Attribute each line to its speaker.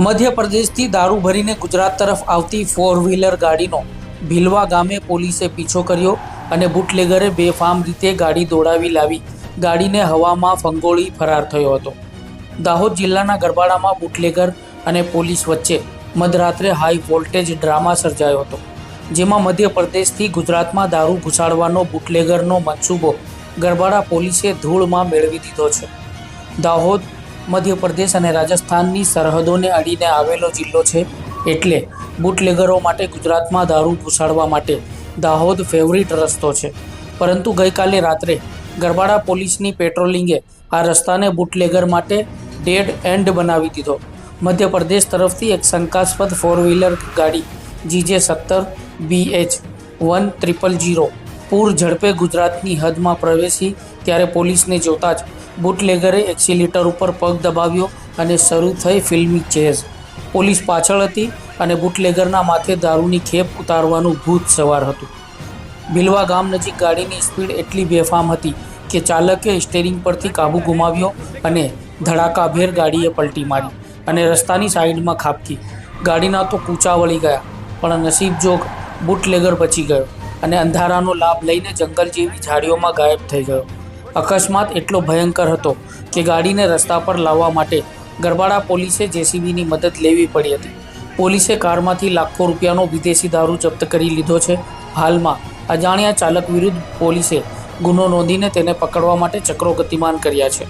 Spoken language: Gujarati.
Speaker 1: મધ્યપ્રદેશથી દારૂ ભરીને ગુજરાત તરફ આવતી 4 વ્હીલર ગાડીનો ભીલવા ગામે પોલીસે પીછો કર્યો અને બુટલેગરે બેફામ રીતે ગાડી દોડાવી લાવી ગાડીને હવામાં ફંગોળી ફરાર થયો હતો। દાહોદ જિલ્લાના ગરબાડામાં બુટલેગર અને પોલીસ વચ્ચે મધરાત્રે હાઈ વોલ્ટેજ ડ્રામા સર્જાયો હતો, જેમાં મધ્યપ્રદેશથી ગુજરાતમાં દારૂ ઘુસાડવાનો બુટલેગરનો મંસૂબો ગરબાડા પોલીસે ધૂળમાં મેળવી દીધો છે। દાહોદ મધ્યપ્રદેશ અને રાજસ્થાનની સરહદોને અડીને આવેલો જિલ્લો છે, એટલે બુટલેગરો માટે ગુજરાતમાં દારૂ ઘુસાડવા માટે દાહોદ ફેવરિટ રસ્તો છે। પરંતુ ગઈકાલે રાત્રે ગરબાડા પોલીસની પેટ્રોલિંગે આ રસ્તાને બુટલેગર માટે ડેડ એન્ડ બનાવી દીધો। મધ્યપ્રદેશ તરફથી એક શંકાસ્પદ 4 વ્હીલર ગાડી GJ17 BH 1000 પૂર ઝડપે ગુજરાતની હદમાં પ્રવેશી ત્યારે પોલીસને જોતા જ બુટલેગરે એક્સિલેટર ઉપર પગ દબાવ્યો અને શરૂ થઈ ફિલ્મી ચેઝ। પોલીસ પાછળ હતી અને બુટલેગરના માથે દારૂની ખેપ ઉતારવાનું ભૂત સવાર હતું। ભીલવા ગામ નજીક ગાડીની સ્પીડ એટલી બેફામ હતી કે ચાલકે સ્ટીયરિંગ પરથી કાબુ ગુમાવ્યો અને ધડાકાભેર ગાડીએ પલટી મારી અને રસ્તાની સાઈડમાં ખાબકી। ગાડીના તો કૂચા વળી ગયા, પણ નસીબજોગ બુટલેગર બચી ગયો અને અંધારાનો લાભ લઈને જંગલ જેવી ઝાડીઓમાં ગાયબ થઈ ગયો। અકસ્માત એટલો ભયંકર હતો કે ગાડીને રસ્તા પર લાવવા માટે ગરબાડા પોલીસે JCBની મદદ લેવી પડી હતી। પોલીસે કારમાંથી લાખો રૂપિયાનો વિદેશી દારૂ જપ્ત કરી લીધો છે। હાલમાં અજાણ્યા ચાલક વિરુદ્ધ પોલીસે ગુનો નોંધીને તેને પકડવા માટે ચક્રો ગતિમાન કર્યા છે।